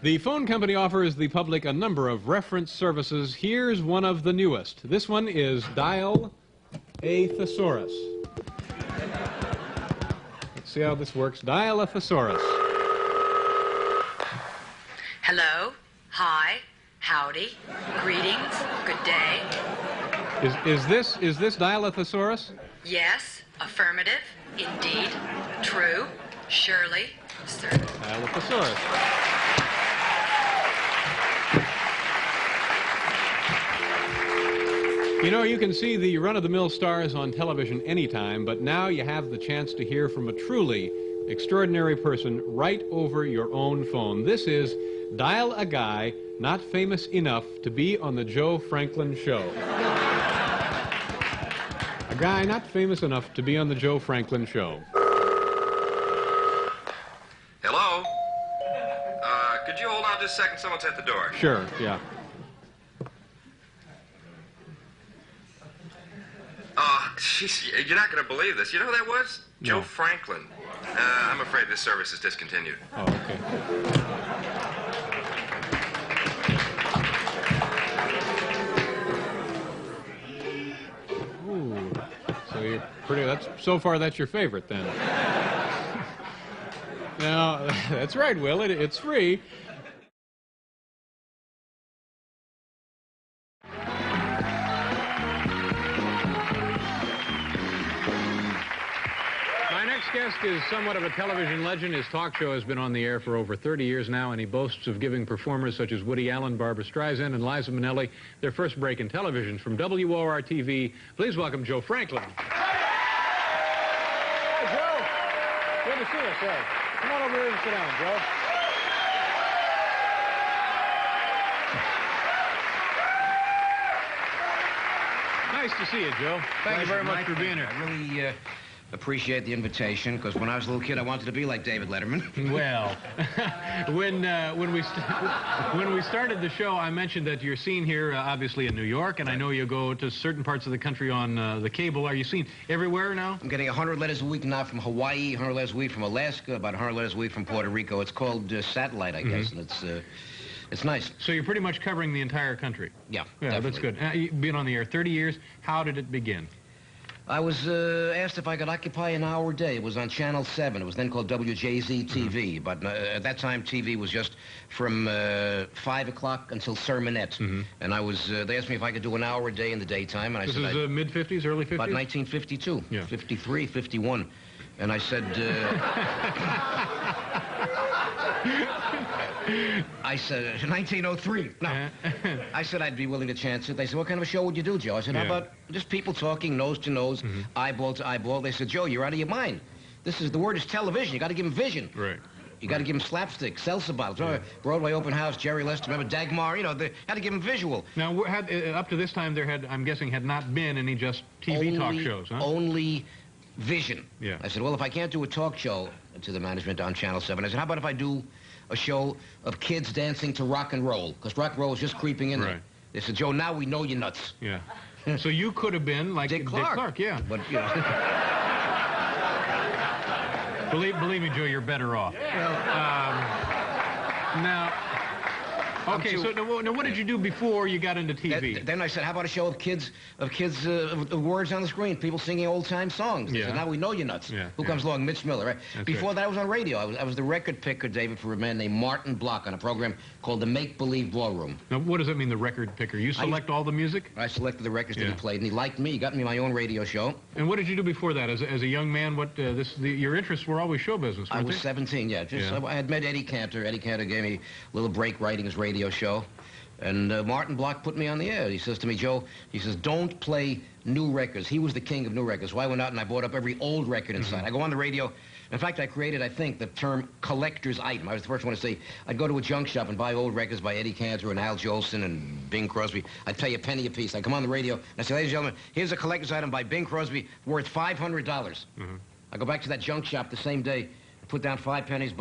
The phone company offers the public a number of reference services. Here's one of the newest. This one is Dial a Thesaurus. Let's see how this works. Dial a Thesaurus. Hello, hi, howdy, greetings, good day. Is this Dial a Thesaurus? Yes, affirmative, indeed, true, surely, certain. Dial a Thesaurus. You know, you can see the run-of-the-mill stars on television anytime, but now you have the chance to hear from a truly extraordinary person right over your own phone. This is Dial a Guy Not Famous Enough to Be on the Joe Franklin Show. A guy not famous enough to be on the Joe Franklin Show. Hello? Could you hold on just a second? Someone's at the door. Sure, yeah. Jeez, you're not going to believe this. You know who that was? No. Joe Franklin. I'm afraid this service is discontinued. Oh, okay. Ooh, so you're pretty, so far that's your favorite then. Now, that's right, Will, it's free. My next guest is somewhat of a television legend. His talk show has been on the air for over 30 years now, and he boasts of giving performers such as Woody Allen, Barbra Streisand, and Liza Minnelli their first break in television. From WOR-TV, please welcome Joe Franklin. Hey, Joe. Good to see you, sir. Come on over here and sit down, Joe. Nice to see you, Joe. Thank you very much for being here. I really appreciate the invitation, because when I was a little kid, I wanted to be like David Letterman. Well, when we started the show, I mentioned that you're seen here, obviously, in New York, and I know you go to certain parts of the country on the cable. Are you seen everywhere now? I'm getting 100 letters a week now from Hawaii, 100 letters a week from Alaska, about 100 letters a week from Puerto Rico. It's called satellite, I guess, and it's nice. So you're pretty much covering the entire country. Yeah, That's good. You've been on the air 30 years. How did it begin? I was asked if I could occupy an hour a day. It was on Channel 7. It was then called WJZ-TV. But at that time, TV was just from 5 o'clock until sermonette. And I was, they asked me if I could do an hour a day in the daytime. And I said, This is mid-50s, early 50s? About 1952, Yeah. 53, 51. And I said, I said, 1903. No. I said I'd be willing to chance it. They said, what kind of a show would you do, Joe? I said, how about just people talking nose to nose, eyeball to eyeball? They said, Joe, you're out of your mind. The word is television. You got to give them vision. Right. You got to give them slapstick, salsa bottles. Remember Broadway Open House, Jerry Lester, remember Dagmar? You know, they had to give them visual. Now, up to this time, there had, I'm guessing, had not been any just TV talk shows, huh? Only vision. Yeah. I said, well, if I can't do a talk show to the management on Channel 7, I said, how about if I do a show of kids dancing to rock and roll? Because rock and roll is just creeping in there. They said, Joe, now we know you're nuts. Yeah. So you could have been like Dick Clark. Yeah. But, you know. Believe me, Joe, you're better off. Now, okay, so now what did you do before you got into TV? Then I said, how about a show of kids, words on the screen, people singing old-time songs? They said, now we know you're nuts. Who comes along? Mitch Miller, right? Before that, I was on radio. I was the record picker, David, for a man named Martin Block on a program called The Make-Believe Ballroom. Now, what does that mean, the record picker? You select all the music? I selected the records that he played, and he liked me. He got me my own radio show. And what did you do before that? As a young man, your interests were always show business, weren't I was 17, yeah. I had met Eddie Cantor. Eddie Cantor gave me a little break writing his radio show. And Martin Block put me on the air. He says to me, Joe, he says, don't play new records. He was the king of new records. So I went out and I bought up every old record inside. I go on the radio. In fact, I created, I think, the term collector's item. I was the first one to say, I'd go to a junk shop and buy old records by Eddie Cantor and Al Jolson and Bing Crosby. I'd pay a penny a piece. I'd come on the radio and I'd say, ladies and gentlemen, here's a collector's item by Bing Crosby worth $500. I go back to that junk shop the same day, put down 5 pennies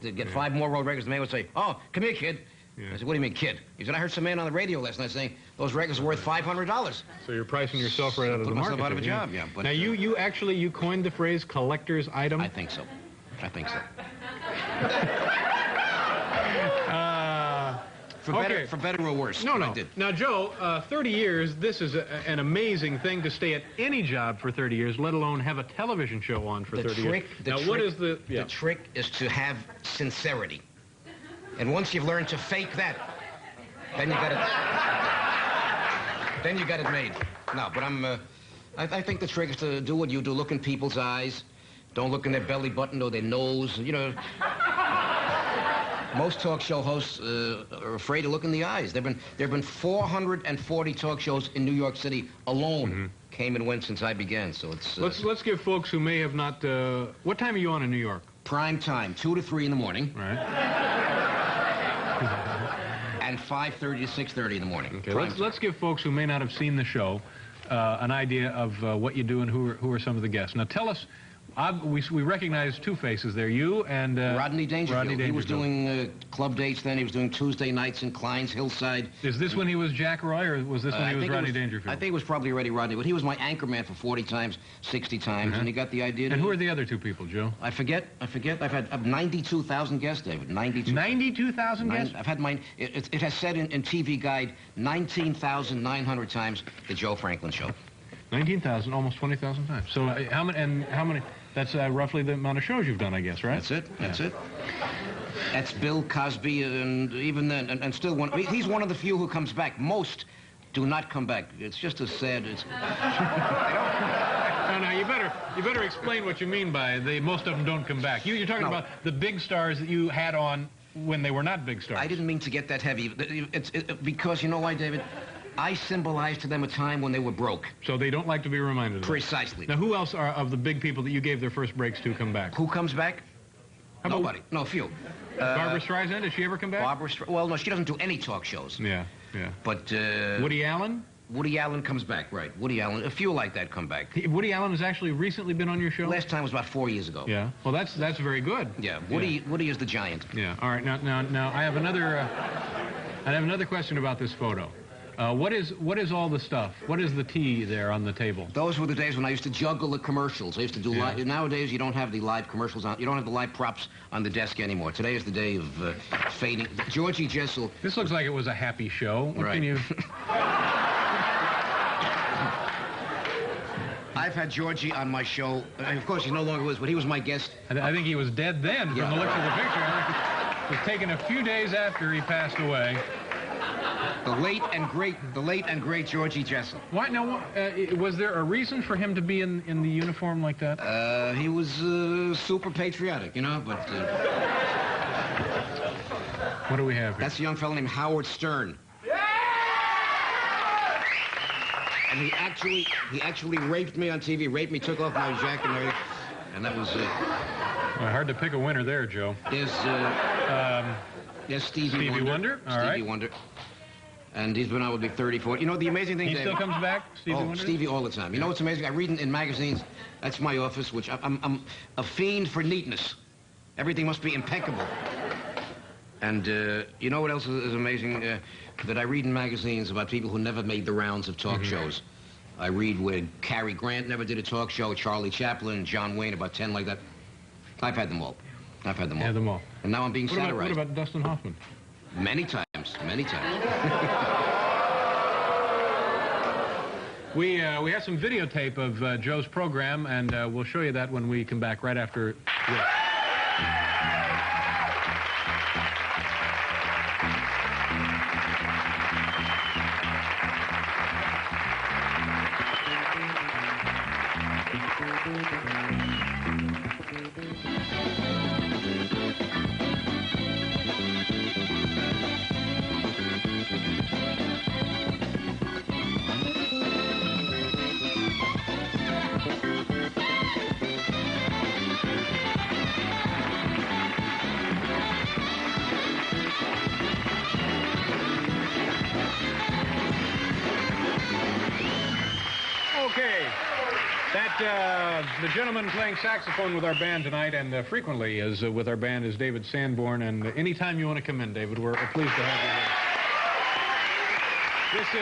to get 5 more old records. The man would say, oh, come here, kid. I said, what do you mean, kid? He said, I heard some man on the radio last night saying those records are worth $500. So you're pricing yourself right out of the market. Put myself out of a job, yeah. But, now, you coined the phrase collector's item? I think so. I think so. For better or worse. No, I no. did. Now, Joe, 30 years, this is an amazing thing to stay at any job for 30 years, let alone have a television show on for 30 years. What is the... The trick is to have sincerity. And once you've learned to fake that, then you got it... Then you got it made. No, but I think the trick is to do what you do. Look in people's eyes. Don't look in their belly button or their nose. You know... Most talk show hosts are afraid to look in the eyes. There have been 440 talk shows in New York City alone. Came and went since I began, so it's... Let's give folks who may have not... what time are you on in New York? Prime time, 2 to 3 in the morning. Right. And 5:30 to 6:30 in the morning. Okay, let's give folks who may not have seen the show an idea of what you do and who are some of the guests. Now, tell us... we recognize two faces there, you and... Rodney Dangerfield. He was Dangerfield. doing club dates then. He was doing Tuesday nights in Klein's Hillside. Is this when he was Jack Roy, or was this when he was Rodney Dangerfield? I think it was probably already Rodney, but he was my anchor man for 40 times, 60 times, and he got the idea. And who are the other two people, Joe? I forget. I've had 92,000 guests, David. 92,000 guests? I've had mine. It has said in TV Guide 19,900 times the Joe Franklin Show. 19,000, almost 20,000 times. So how many? That's roughly the amount of shows you've done, I guess, right? That's it. That's it. That's Bill Cosby, and even then, and still one. He's one of the few who comes back. Most do not come back. It's just as sad. It's... No, you better explain what you mean by most of them don't come back. You're talking about the big stars that you had on when they were not big stars. I didn't mean to get that heavy. Because you know why, David? I symbolized to them a time when they were broke. So they don't like to be reminded of Precisely. Now, who else of the big people that you gave their first breaks to come back? Who comes back? Nobody. No, a few. Barbara Streisand, did she ever come back? Well, no, she doesn't do any talk shows. Yeah. But... Woody Allen? Woody Allen comes back, right. Woody Allen. A few like that come back. Woody Allen has actually recently been on your show? Last time was about 4 years ago. Yeah. Well, that's very good. Yeah. Woody is the giant. Yeah. All right. Now I have another question about this photo. What is all the stuff? What is the tea there on the table? Those were the days when I used to juggle the commercials. I used to do live. Nowadays, you don't have the live commercials on. You don't have the live props on the desk anymore. Today is the day of fading. Georgie Jessel. This looks like it was a happy show. What right. Can you... I've had Georgie on my show. And of course, he no longer was, but he was my guest. I think he was dead then from the looks of the picture. I think it was taken a few days after he passed away. The late and great Georgie Jessel. Why now? Was there a reason for him to be in the uniform like that? He was super patriotic, you know. But what do we have here? That's a young fellow named Howard Stern. And he actually raped me on TV. Raped me, took off my jacket and everything. And that was well, hard to pick a winner there, Joe. There's Stevie Wonder. All right. Stevie Wonder. And he's been on with me 34. You know, the amazing thing... He still comes back, Stevie Wonder? Stevie all the time. You know what's amazing? I read in magazines. That's my office, which I'm a fiend for neatness. Everything must be impeccable. And you know what else is amazing? That I read in magazines about people who never made the rounds of talk shows. I read where Cary Grant never did a talk show, Charlie Chaplin, John Wayne, about 10 like that. I've had them all. Had them all. And now I'm being satirized. What about Dustin Hoffman? Many times. We have some videotape of Joe's program, and we'll show you that when we come back right after this. The gentleman playing saxophone with our band tonight, and frequently is with our band, is David Sanborn. And anytime you want to come in, David, we're pleased to have you here.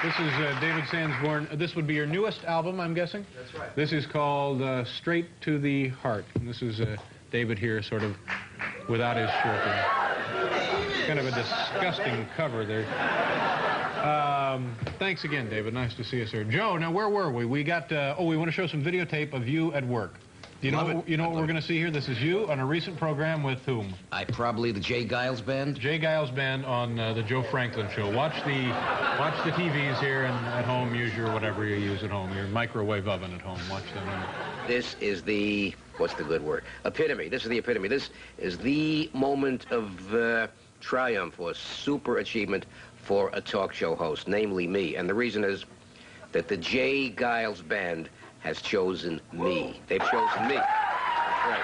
This is David Sanborn. This would be your newest album, I'm guessing? That's right. This is called Straight to the Heart. And this is David here sort of without his shirt on. Kind of a disgusting cover there. Thanks again, David. Nice to see you, sir. Joe, now where were we? We got, we want to show some videotape of you at work. You know what we're going to see here? This is you on a recent program with whom? Probably the Jay Giles Band. Jay Giles Band on the Joe Franklin Show. Watch the TVs here and at home. Use your whatever you use at home. Your microwave oven at home. Watch them. This is the, what's the good word? Epitome. This is the epitome. This is the moment of triumph or super achievement for a talk show host, namely me. And the reason is that the Jay Giles Band has chosen me. They've chosen me. That's right.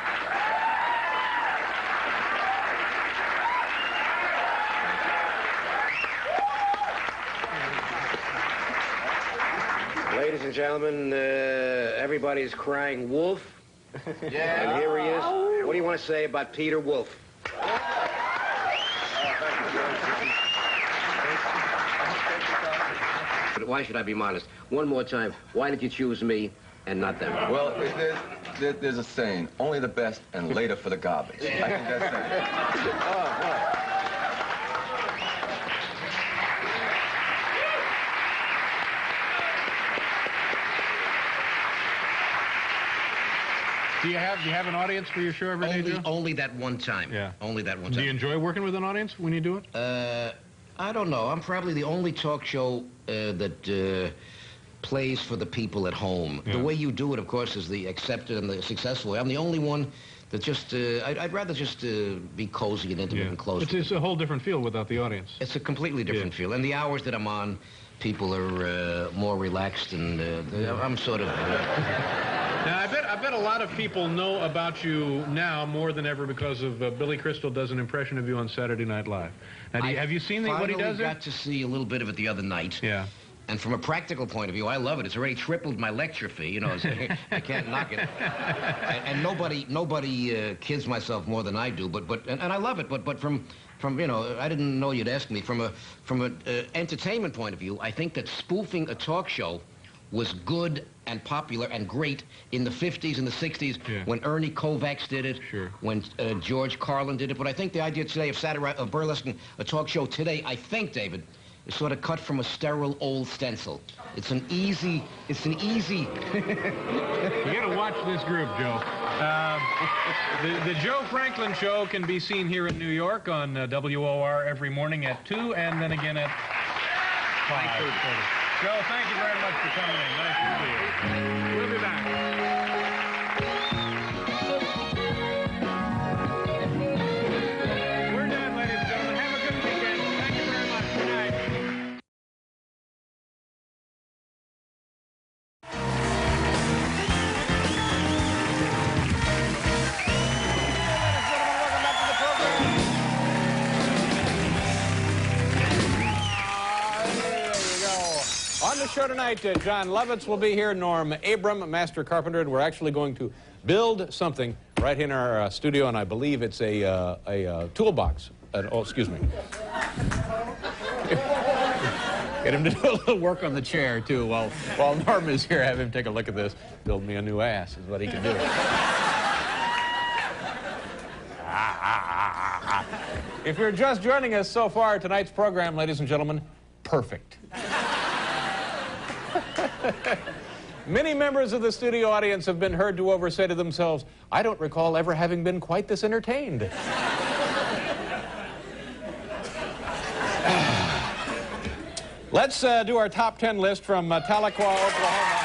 Ladies and gentlemen, everybody's crying wolf. Yeah. And here he is. What do you want to say about Peter Wolf? But why should I be modest? One more time, why did you choose me and not them? Well, there's a saying, only the best and later for the garbage. I think that's it. Do you have an audience for your show every day, Joe? Only that one time. Yeah. Only that one time. Do you enjoy working with an audience when you do it? I don't know. I'm probably the only talk show that plays for the people at home. Yeah. The way you do it, of course, is the accepted and the successful way. I'm the only one that just, I'd rather just be cozy and intimate and close. It's a whole different feel without the audience. It's a completely different feel. And the hours that I'm on, people are more relaxed, and I'm sort of... Now, I bet a lot of people know about you now more than ever because of Billy Crystal does an impression of you on Saturday Night Live. Now, have you seen what he does? I got to see a little bit of it the other night. Yeah. And from a practical point of view, I love it. It's already tripled my lecture fee, you know. I can't knock it. And nobody kids myself more than I do. And I love it. But from you know, I didn't know you'd ask me. From an entertainment point of view, I think that spoofing a talk show was good and popular and great in the 50s and the 60s when Ernie Kovacs did it, when George Carlin did it. But I think the idea today of burlesque, a talk show today, I think, David, is sort of cut from a sterile old stencil. It's an easy... You gotta watch this group, Joe. The Joe Franklin Show can be seen here in New York on WOR every morning at 2 and then again at 5:30. Joe, thank you very much for coming in. Nice to see you. We'll be back. We're done, ladies and gentlemen. Have a good weekend. Thank you very much. Good night. Welcome back to the program. On the show tonight, John Lovitz will be here, Norm Abram, master carpenter, and we're actually going to build something right in our studio, and I believe it's a toolbox. Oh, excuse me. Get him to do a little work on the chair, too, while Norm is here. Have him take a look at this. Build me a new ass is what he can do. If you're just joining us so far, tonight's program, ladies and gentlemen, perfect. Many members of the studio audience have been heard to oversay to themselves, I don't recall ever having been quite this entertained. Let's do our top 10 list from Tahlequah, Oklahoma.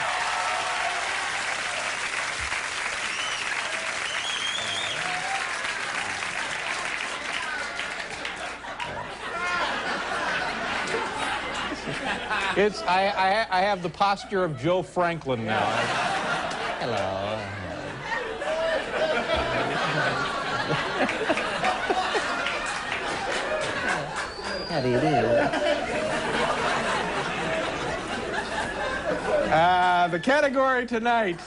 I have the posture of Joe Franklin now. Hello. How do you do? The category tonight,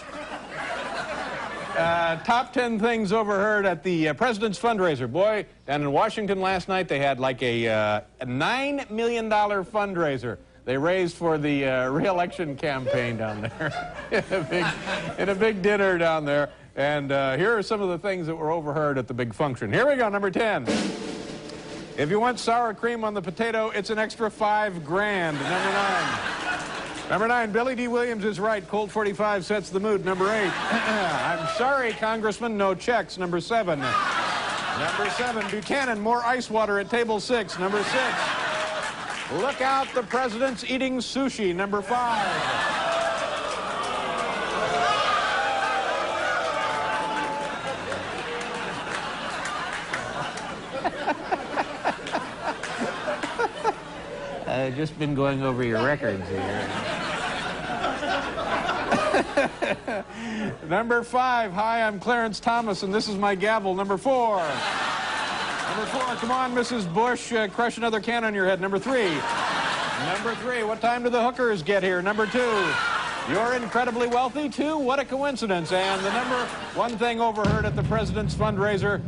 top 10 things overheard at the President's fundraiser. Boy, down in Washington last night, they had like a $9 million fundraiser. They raised for the re-election campaign down there in a big dinner down there. And here are some of the things that were overheard at the big function. Here we go, number 10. If you want sour cream on the potato, it's an extra $5 grand. Number 9. Number 9, Billy D. Williams is right. Colt 45 sets the mood. Number 8. I'm sorry, Congressman, no checks. Number 7. Number 7, Buchanan, more ice water at table 6. Number 6. Look out, the president's eating sushi. Number 5. I've just been going over your records here. Number 5, hi, I'm Clarence Thomas, and this is my gavel. Number 4. Number 4, come on, Mrs. Bush, crush another can on your head. Number 3. Number 3, what time do the hookers get here? Number 2, you're incredibly wealthy, too? What a coincidence. And the number 1 thing overheard at the president's fundraiser,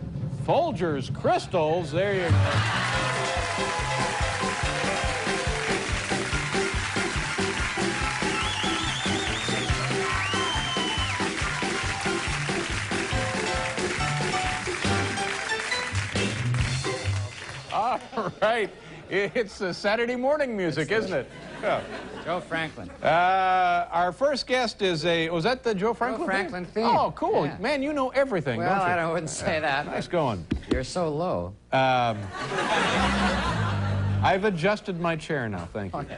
Folgers Crystals. There you go. All right. It's Saturday morning music, isn't it? Yeah. Joe Franklin. Our first guest is was that the Joe Franklin Joe Franklin theme? Oh, cool. Yeah. Man, you know everything, Well, don't you? I wouldn't say that. Nice going. You're so low. I've adjusted my chair now, thank you. Okay.